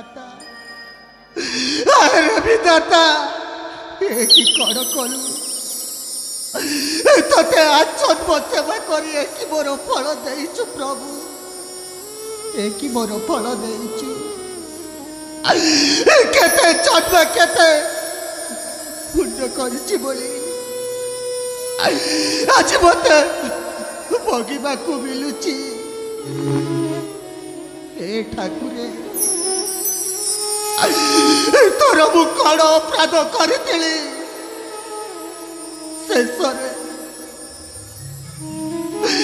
विधाता अरे विधाता ये कि कण कलु ते जन्म सेवा करी एक मोर फल देचु प्रभु एक मोर फल देचु केते जन्म केते पुण्य करिछि बोली आज मते भोगिबा को मिलुछि ए ठाकुरे तोर मु कण अपराध करिथिली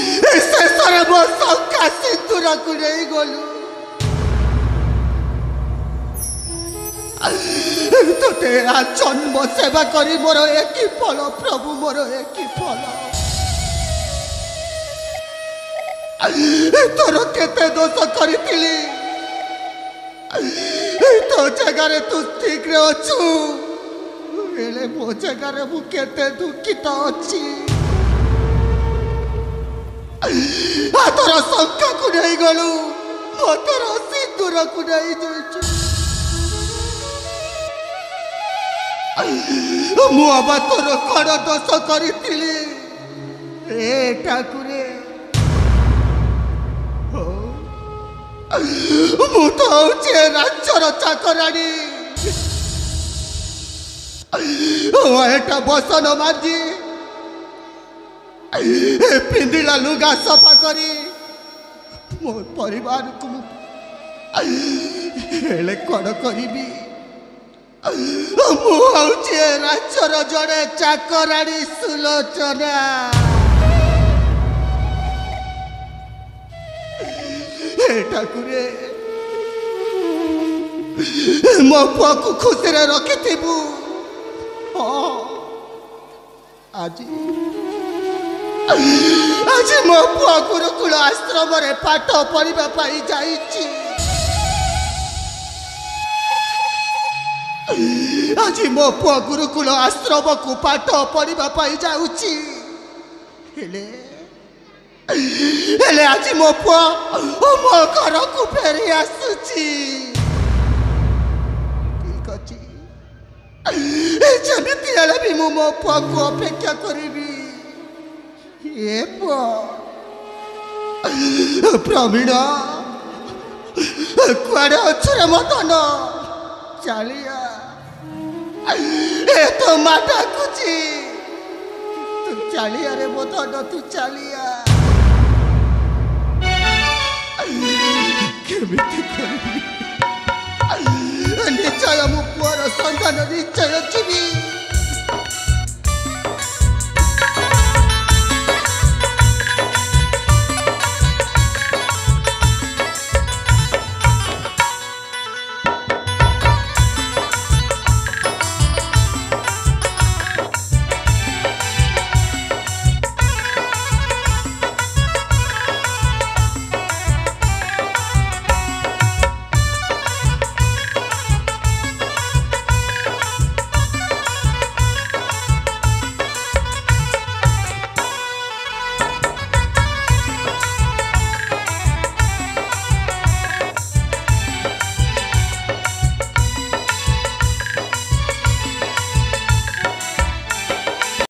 शेषरे मो शंका सिंदूर को नहीं गलु तोते जन्म सेवा करी मोर एक फल प्रभु मोर एक फल तोर केते दोष करिथिली तो जगार तू ठीक रे अछु हेले मो जगार मु केते दुखित अछि तोर शंका को नहीं गलु मो तोर सिंदूर को नहीं जाइछु मु अब तोर कण दोष करिथिली ए ठाकुरे मु तो हूँ राज्यर चाकराणी एटा बसन मांझी पिंधिला लुगा सफा करी मो परिवार को हेले कण करी मु हूँ राज्यर जड़े चाकराणी सुलोचना ठाकुरे मो पुआ को खुशी रखी आज आज मो पुआ गुरुकुल आश्रम रे पाठ पढ़ा जाइछि आज मो पुआ गुरुकुल आश्रम को पाठ पढ़ा जाउछि हेले आज मो पुआ मो घर को फेरी आसुची ठीक अच्छी जमीती हेले भी मो पुआ को अपेक्षा करी ये पुआ प्रवीण कुआड़े अच्छे मदन चलिया ए तो माटा कुची तू चलिया रे मदन तू चलिया निश्चय मु पुअर संतान निश्चय जीवी